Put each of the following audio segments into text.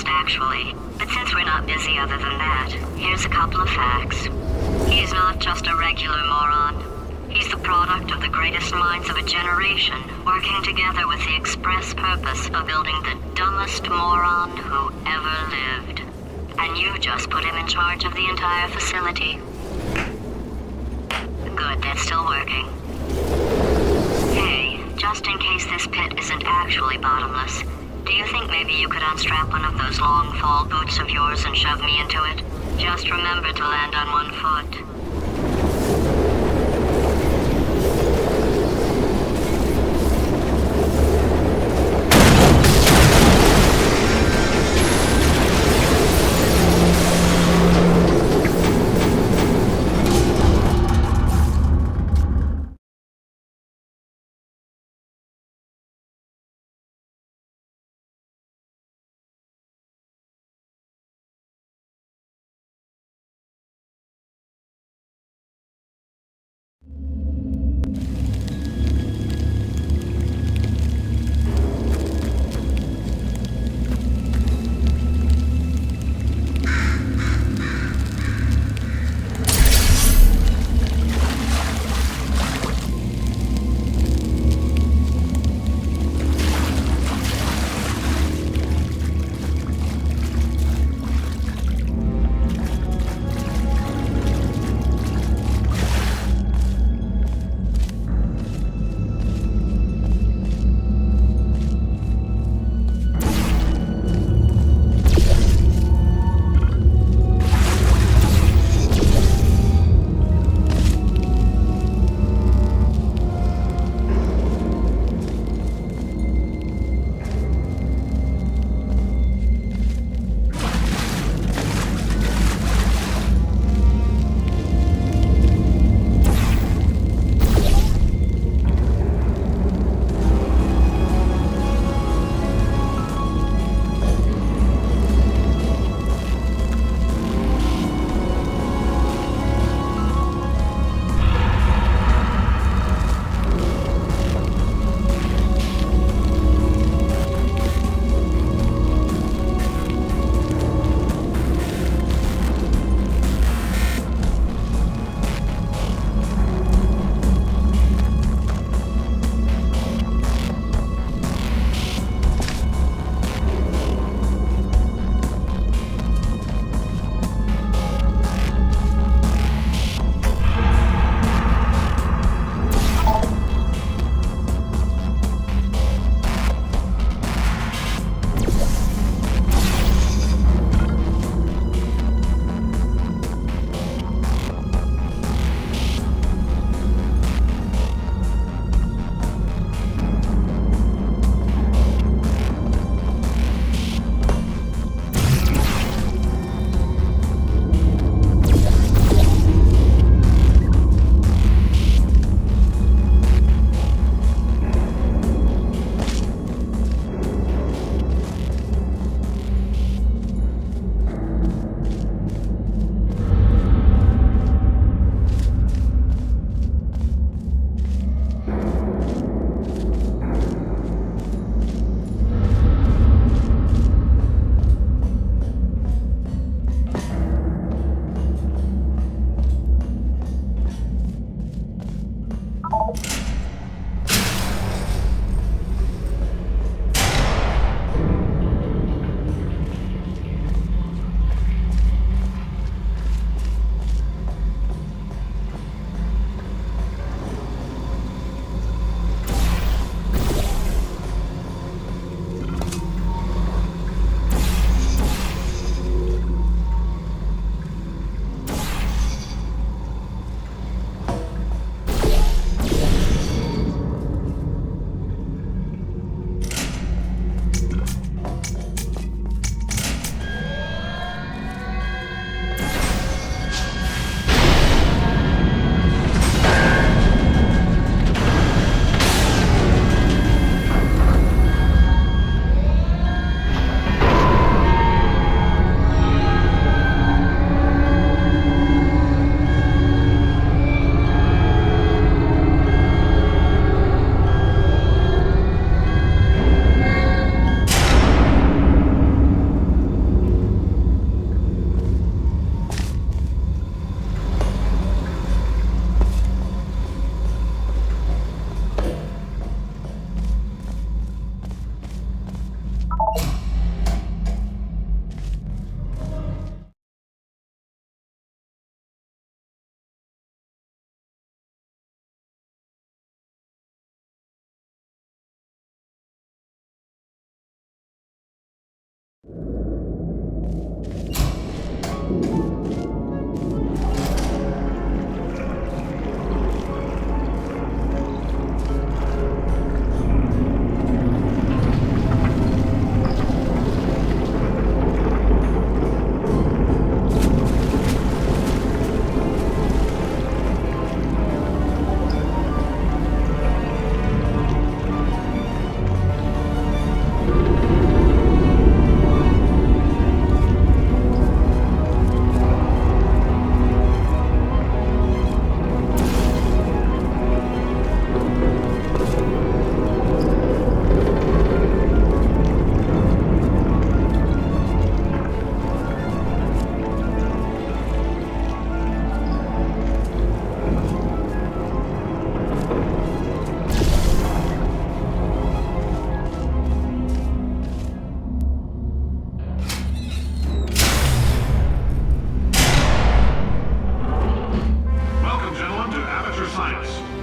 honest, actually. But since we're not busy other than that, here's a couple of facts. He's not just a regular moron. He's the product of the greatest minds of a generation, working together with the express purpose of building the dumbest moron who ever lived. And you just put him in charge of the entire facility. Good, that's still working. Hey, just in case this pit isn't actually bottomless, do you think maybe you could unstrap one of those long fall boots of yours and shove me into it? Just remember to land on one foot.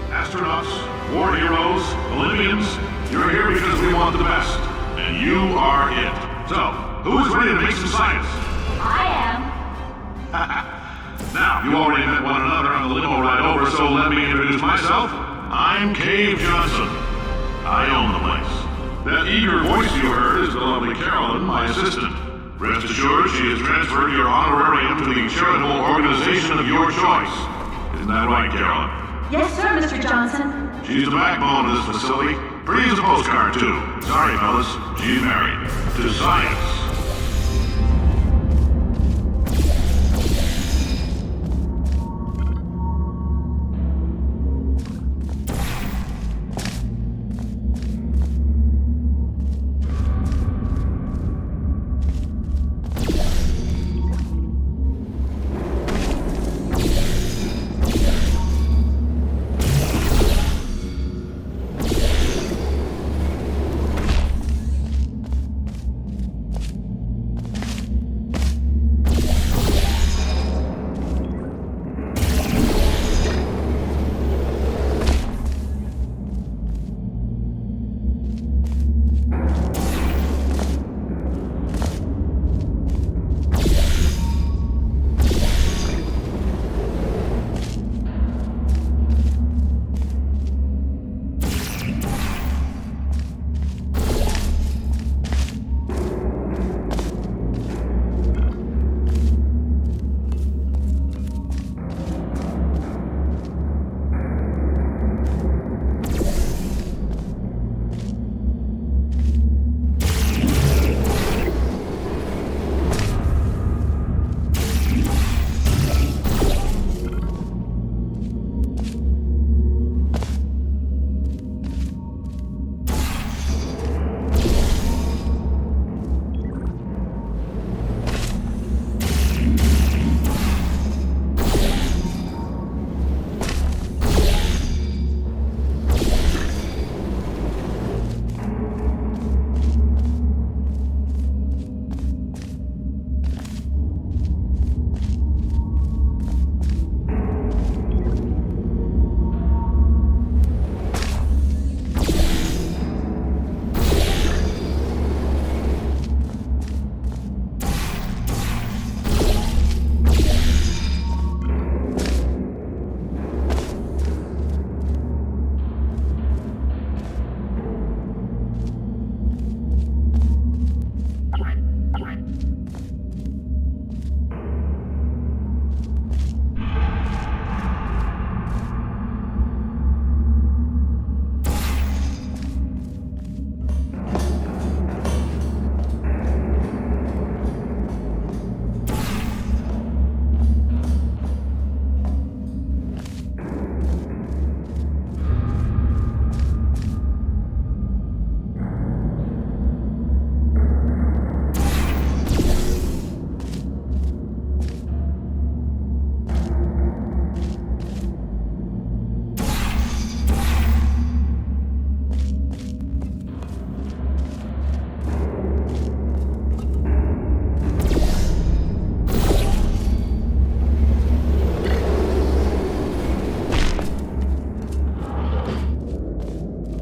Astronauts, war heroes, Olympians, you're here because we want the best. And you are it. So, who is ready to make some science? I am. Now, you already met one another on the limo ride over, so let me introduce myself. I'm Cave Johnson. I own the place. That eager voice you heard is the lovely Carolyn, my assistant. Rest assured, she has transferred your honorarium to the charitable organization of your choice. Isn't that right, Carolyn? Yes, sir, Mr. Johnson. She's the backbone of this facility. Pretty as a postcard, too. Sorry, fellas. She's married. To science.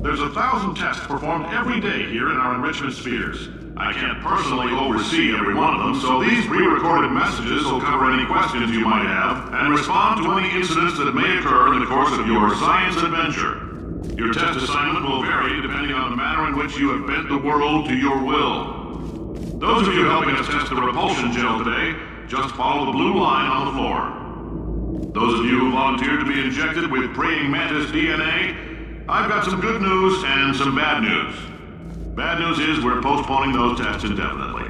There's 1,000 tests performed every day here in our enrichment spheres. I can't personally oversee every one of them, so these pre-recorded messages will cover any questions you might have and respond to any incidents that may occur in the course of your science adventure. Your test assignment will vary depending on the manner in which you have bent the world to your will. Those of you helping us test the repulsion gel today, just follow the blue line on the floor. Those of you who volunteered to be injected with praying mantis DNA, I've got some good news and some bad news. Bad news is we're postponing those tests indefinitely.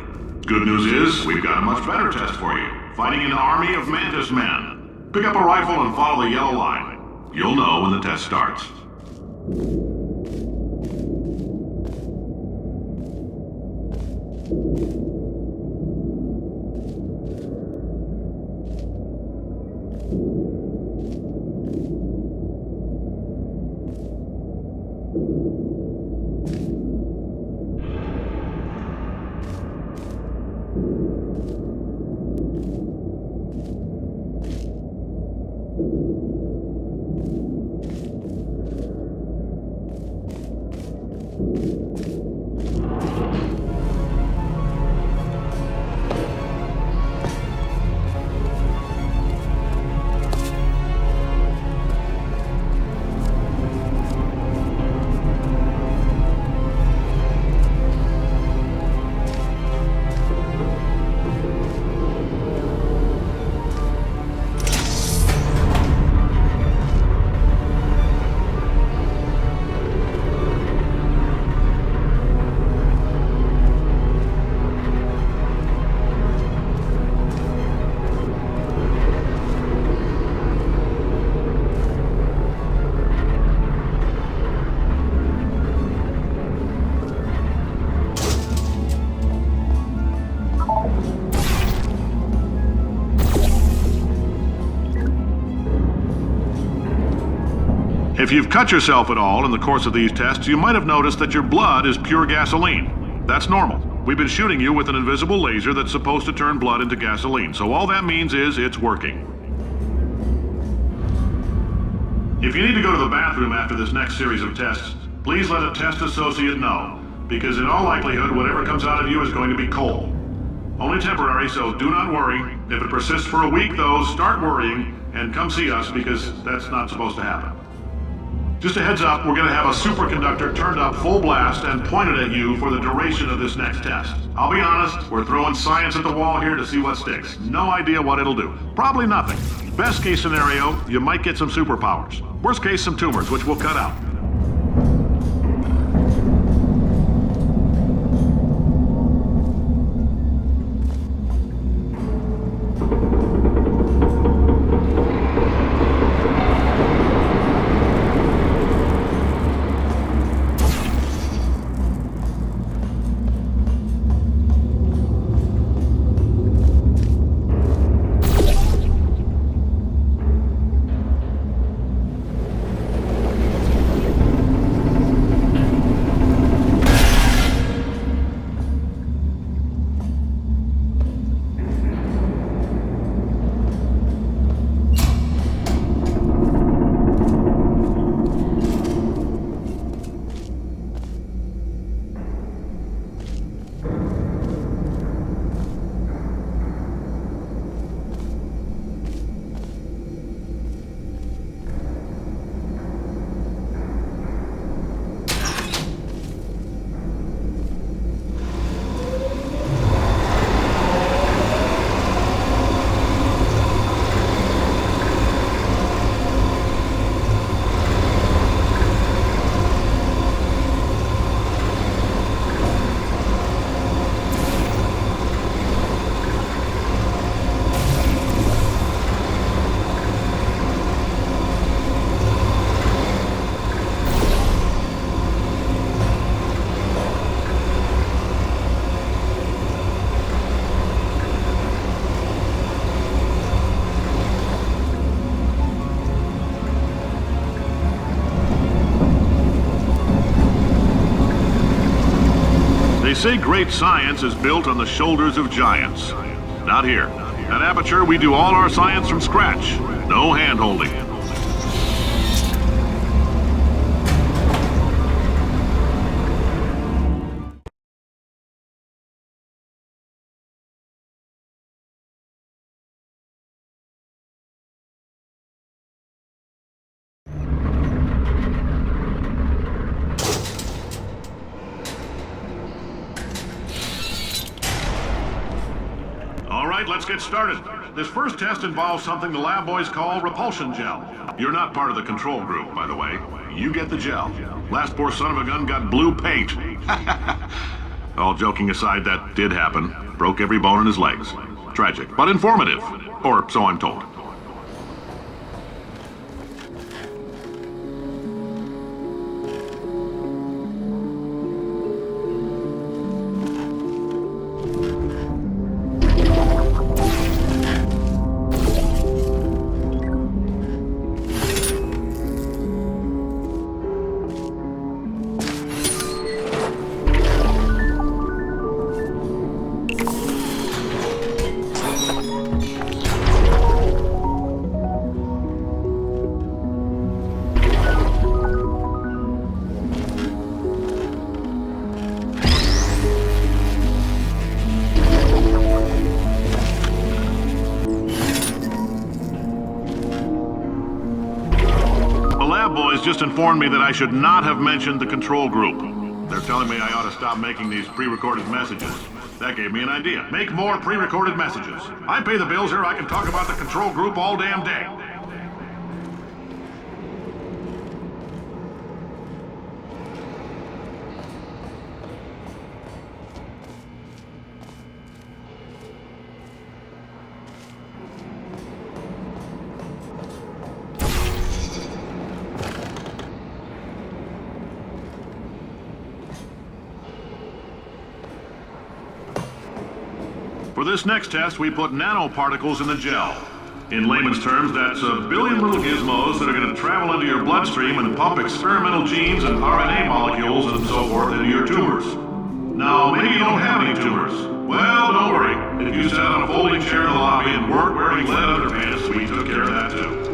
Good news is we've got a much better test for you, fighting an army of mantis men. Pick up a rifle and follow the yellow line. You'll know when the test starts. If you've cut yourself at all in the course of these tests, you might have noticed that your blood is pure gasoline. That's normal. We've been shooting you with an invisible laser that's supposed to turn blood into gasoline, so all that means is it's working. If you need to go to the bathroom after this next series of tests, please let a test associate know, because in all likelihood, whatever comes out of you is going to be coal. Only temporary, so do not worry. If it persists for a week, though, start worrying and come see us, because that's not supposed to happen. Just a heads up, we're going to have a superconductor turned up full blast and pointed at you for the duration of this next test. I'll be honest, we're throwing science at the wall here to see what sticks. No idea what it'll do. Probably nothing. Best case scenario, you might get some superpowers. Worst case, some tumors, which we'll cut out. They say great science is built on the shoulders of giants. Not here. At Aperture, we do all our science from scratch. No hand-holding. All right, let's get started. This first test involves something the lab boys call repulsion gel. You're not part of the control group, by the way. You get the gel. Last poor son of a gun got blue paint. All joking aside, that did happen. Broke every bone in his legs. Tragic, but informative. Or so I'm told. Boys just informed me that I should not have mentioned the control group. They're telling me I ought to stop making these pre-recorded messages. That gave me an idea. Make more pre-recorded messages. I pay the bills here, I can talk about the control group all damn day. For this next test, we put nanoparticles in the gel. In layman's terms, that's a billion little gizmos that are going to travel into your bloodstream and pump experimental genes and RNA molecules and so forth into your tumors. Now, maybe you don't have any tumors. Well, don't worry. If you sat on a folding chair in the lobby and weren't wearing lead underpants, we took care of that too.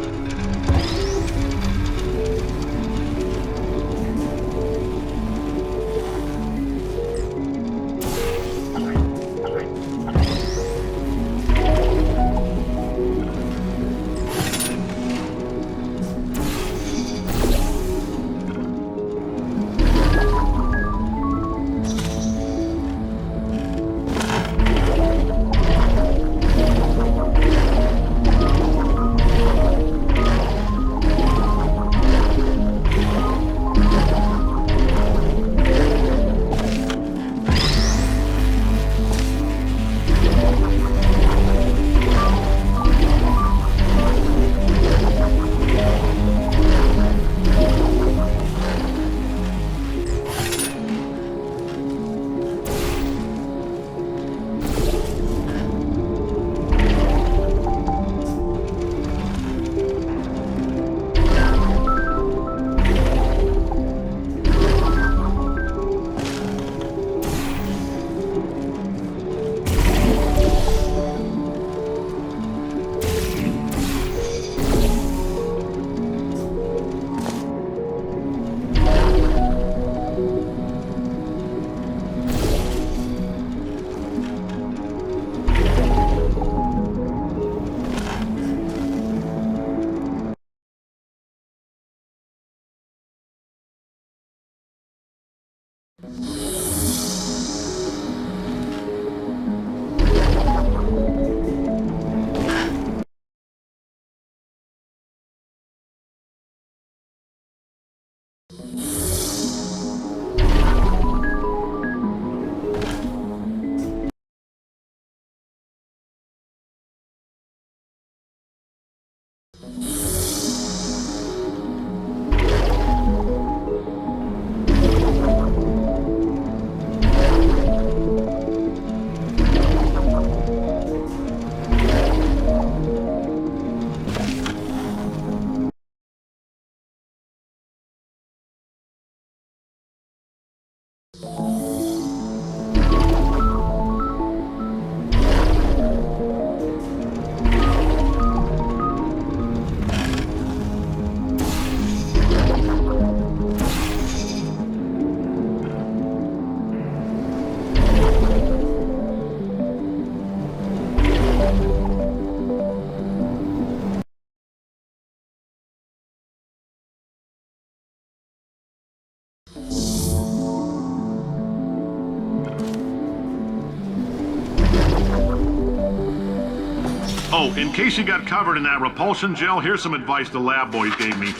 Oh, in case you got covered in that repulsion gel, here's some advice the lab boys gave me.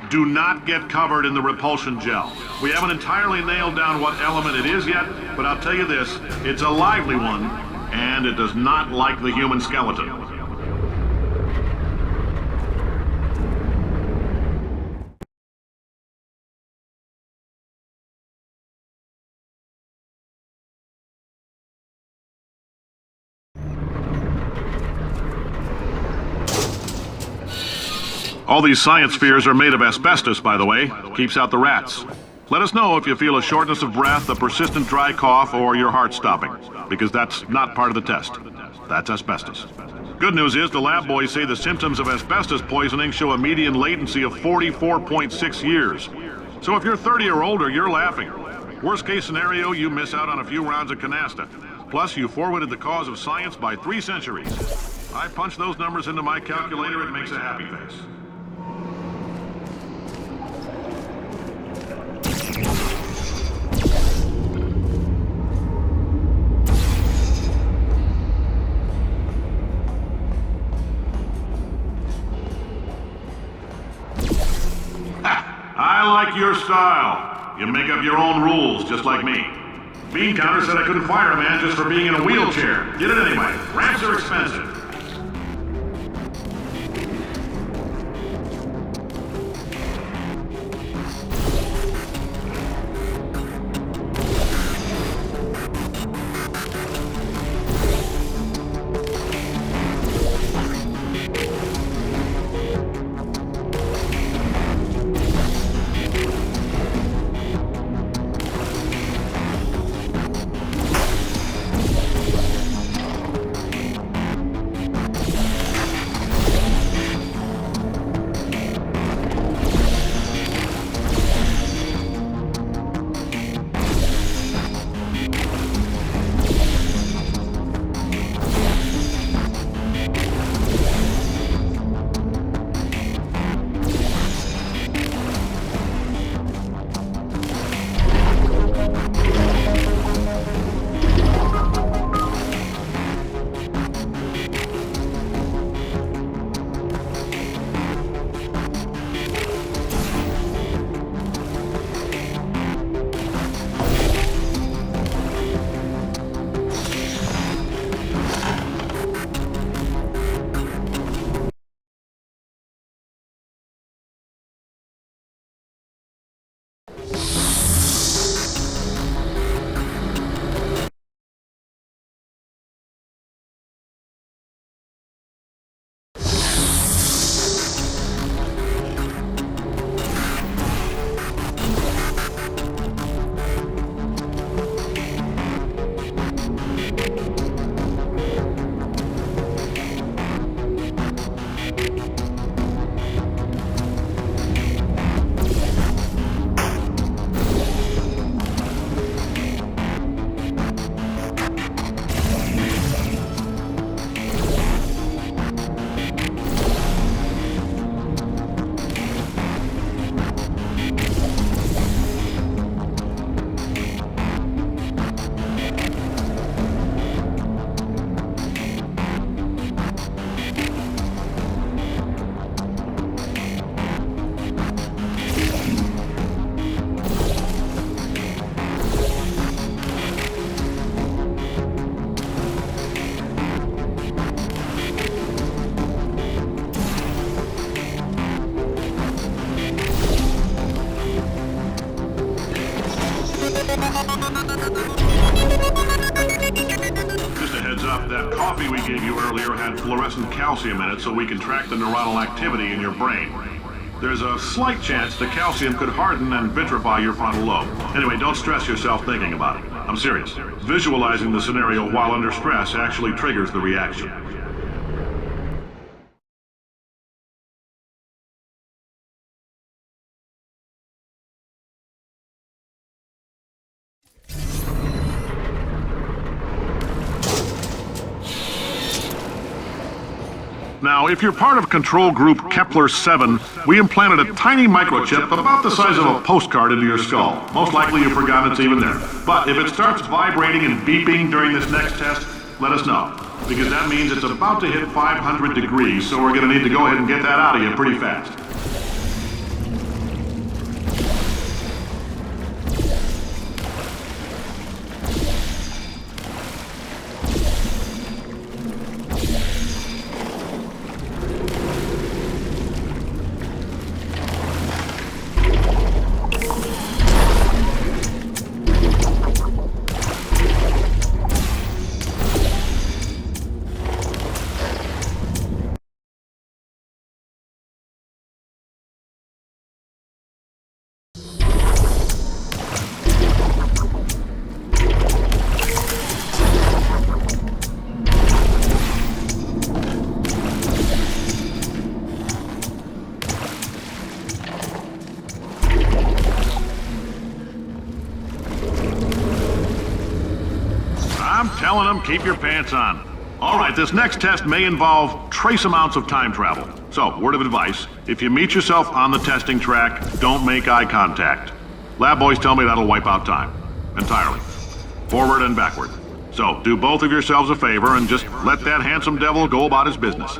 Do not get covered in the repulsion gel. We haven't entirely nailed down what element it is yet, but I'll tell you this, it's a lively one, and it does not like the human skeleton. All these science spheres are made of asbestos, by the way. Keeps out the rats. Let us know if you feel a shortness of breath, a persistent dry cough, or your heart stopping, because that's not part of the test. That's asbestos. Good news is the lab boys say the symptoms of asbestos poisoning show a median latency of 44.6 years. So if you're 30 or older, you're laughing. Worst case scenario, you miss out on a few rounds of canasta. Plus, you forwarded the cause of science by 3 centuries. I punch those numbers into my calculator, it makes a happy face. I like your style. You make up your own rules, just like me. Bean Counter said I couldn't fire a man just for being in a wheelchair. Did it anyway. Ramps are expensive. Just a heads up, that coffee we gave you earlier had fluorescent calcium in it so we can track the neuronal activity in your brain. There's a slight chance the calcium could harden and vitrify your frontal lobe. Anyway, don't stress yourself thinking about it. I'm serious. Visualizing the scenario while under stress actually triggers the reaction. Now, if you're part of control group Kepler-7, we implanted a tiny microchip about the size of a postcard into your skull. Most likely you've forgotten it's even there. But if it starts vibrating and beeping during this next test, let us know. because that means it's about to hit 500 degrees, so we're going to need to go ahead and get that out of you pretty fast. I'm telling them, keep your pants on. All right, this next test may involve trace amounts of time travel. So, word of advice, if you meet yourself on the testing track, don't make eye contact. Lab boys tell me that'll wipe out time. Entirely. Forward and backward. So, do both of yourselves a favor and just let that handsome devil go about his business.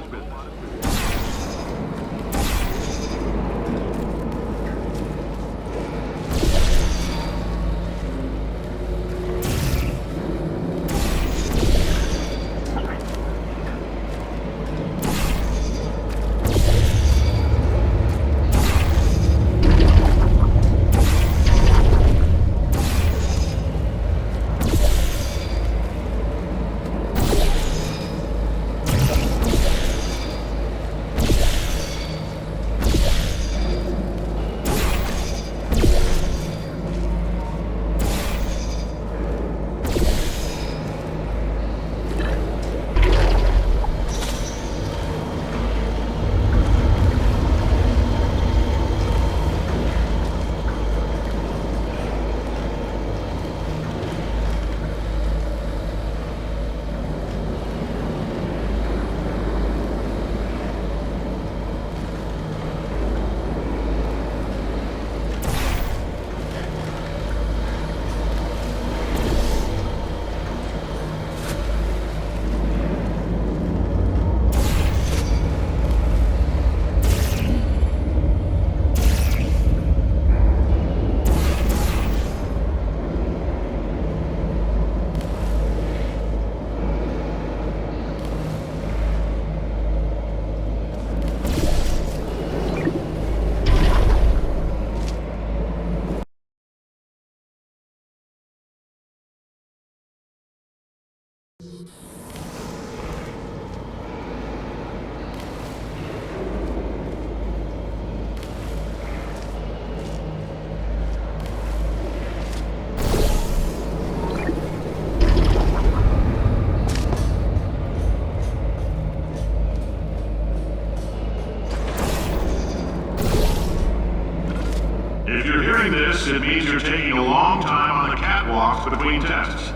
If you're hearing this, it means you're taking a long time on the catwalks between tests.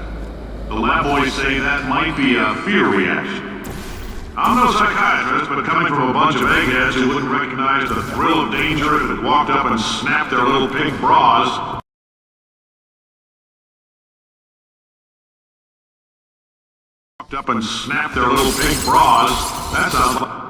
The lab boys say that might be a fear reaction. I'm no psychiatrist, but coming from a bunch of eggheads who wouldn't recognize the thrill of danger if it walked up and snapped their little pink bras, that sounds like...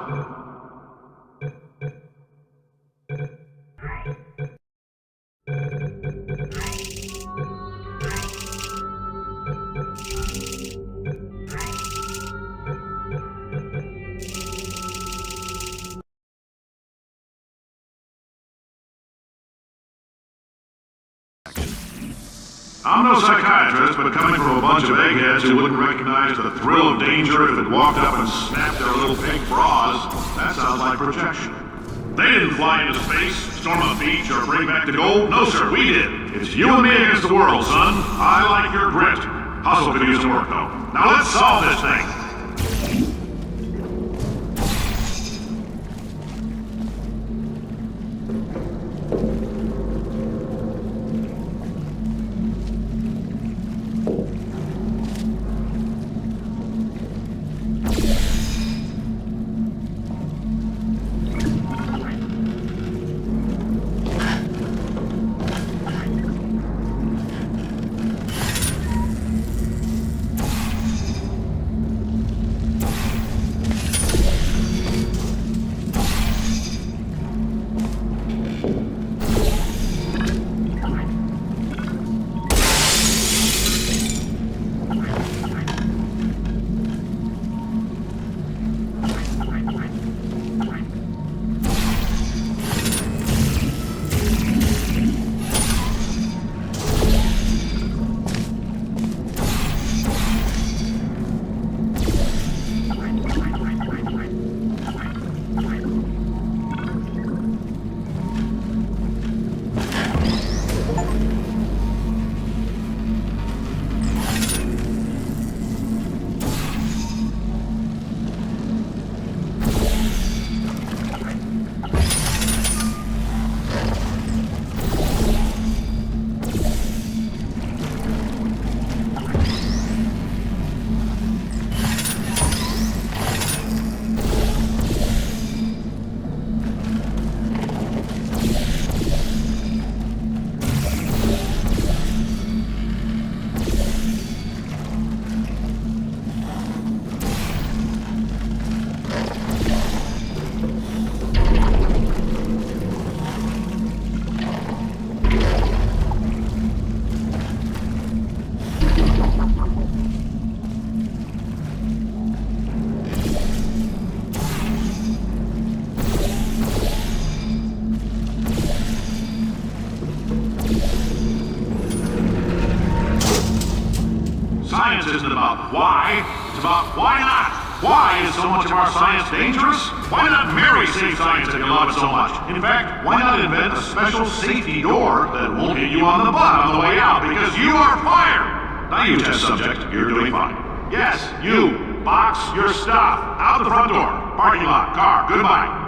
I'm no psychiatrist, but coming from a bunch of eggheads who wouldn't recognize the thrill of danger if it walked up and snapped their little pink bras, that sounds like projection. They didn't fly into space, storm a beach, or bring back the gold. No, sir, we did. It's you and me against the world, son. I like your grit. Hustle could use some work, though. Now let's solve this thing. why. It's about why not. Why is so much of our science dangerous? Why not marry safe science if you love it so much? In fact, why not invent a special safety door that won't hit you on the butt on the way out because you are fired? Now you test subject, you're doing fine. Yes, you. Box your stuff. Out the front door. Parking lot. Car. Goodbye.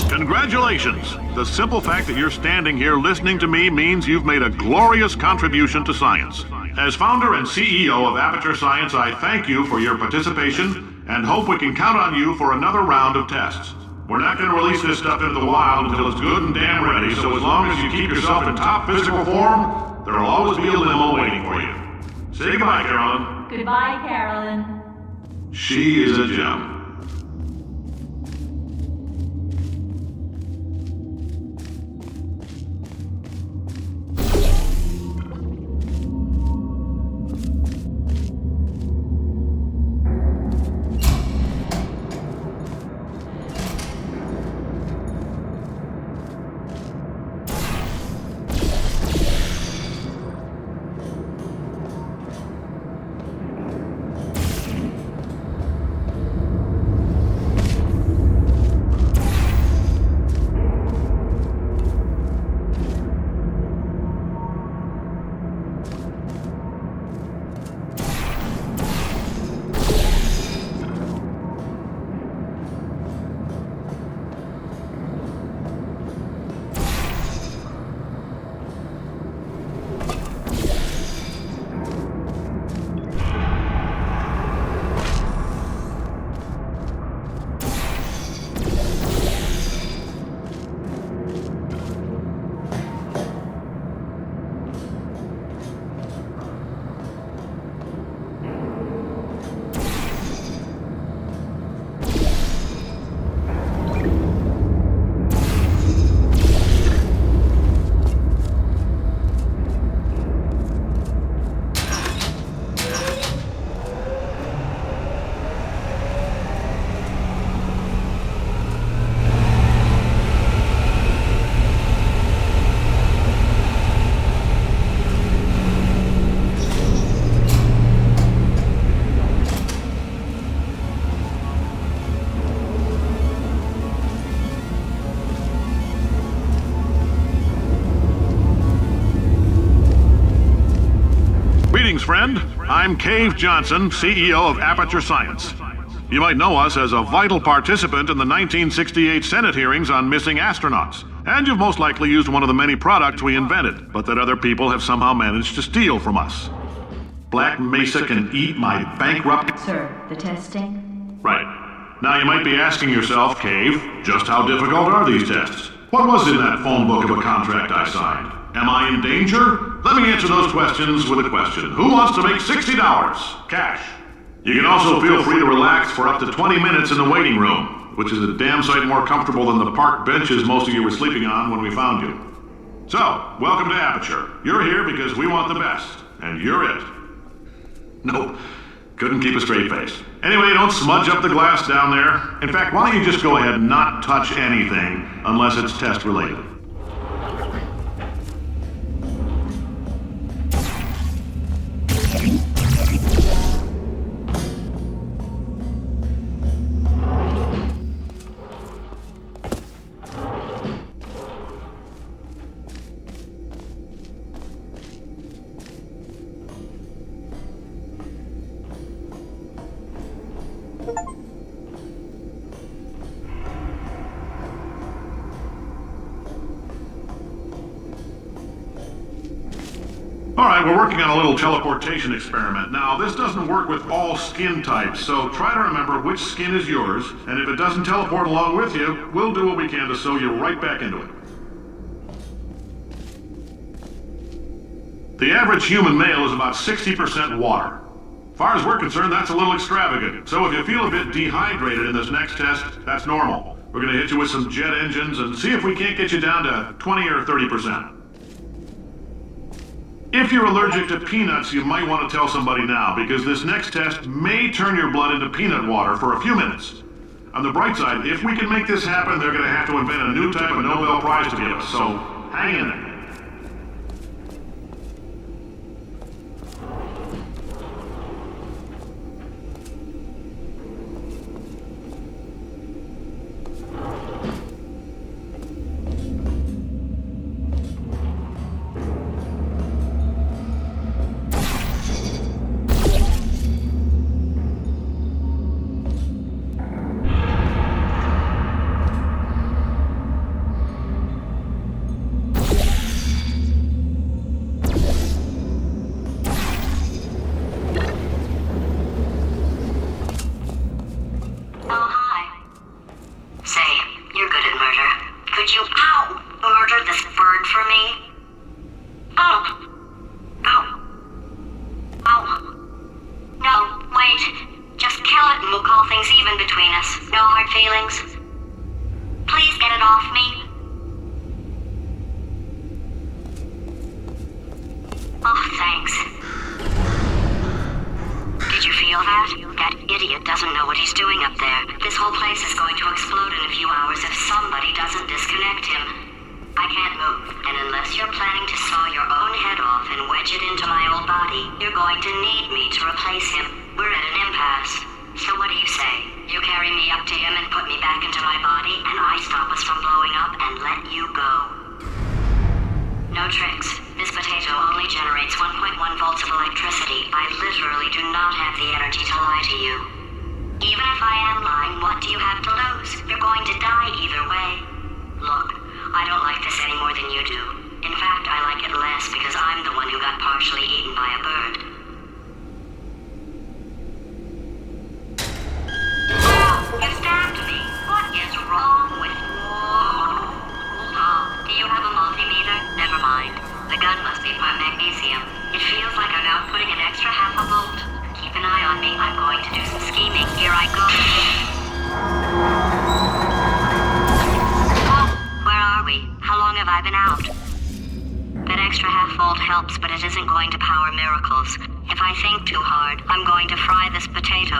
Congratulations! The simple fact that you're standing here listening to me means you've made a glorious contribution to science. As founder and CEO of Aperture Science, I thank you for your participation and hope we can count on you for another round of tests. We're not going to release this stuff into the wild until it's good and damn ready, so as long as you keep yourself in top physical form, there'll always be a limo waiting for you. Say goodbye, Carolyn. Goodbye, Carolyn. She is a gem. Greetings, friend. I'm Cave Johnson, CEO of Aperture Science. You might know us as a vital participant in the 1968 Senate hearings on missing astronauts. And you've most likely used one of the many products we invented, but that other people have somehow managed to steal from us. Black Mesa can eat my bankrupt... Sir, the testing? Right. Now you might be asking yourself, Cave, just how difficult are these tests? What was in that phone book of a contract I signed? Am I in danger? Let me answer those questions with a question. Who wants to make $60? Cash. You can also feel free to relax for up to 20 minutes in the waiting room, which is a damn sight more comfortable than the park benches most of you were sleeping on when we found you. So, welcome to Aperture. You're here because we want the best, and you're it. Nope. Couldn't keep a straight face. Anyway, don't smudge up the glass down there. In fact, why don't you just go ahead and not touch anything unless it's test related. Alright, we're working on a little teleportation experiment. Now, this doesn't work with all skin types, so try to remember which skin is yours, and if it doesn't teleport along with you, we'll do what we can to sew you right back into it. The average human male is about 60% water. As far as we're concerned, that's a little extravagant. So if you feel a bit dehydrated in this next test, that's normal. We're going to hit you with some jet engines and see if we can't get you down to 20 or 30%. If you're allergic to peanuts, you might want to tell somebody now, because this next test may turn your blood into peanut water for a few minutes. On the bright side, if we can make this happen, they're going to have to invent a new type of Nobel Prize to give us, so hang in there.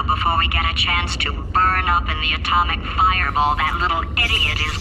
Before we get a chance to burn up in the atomic fireball that little idiot is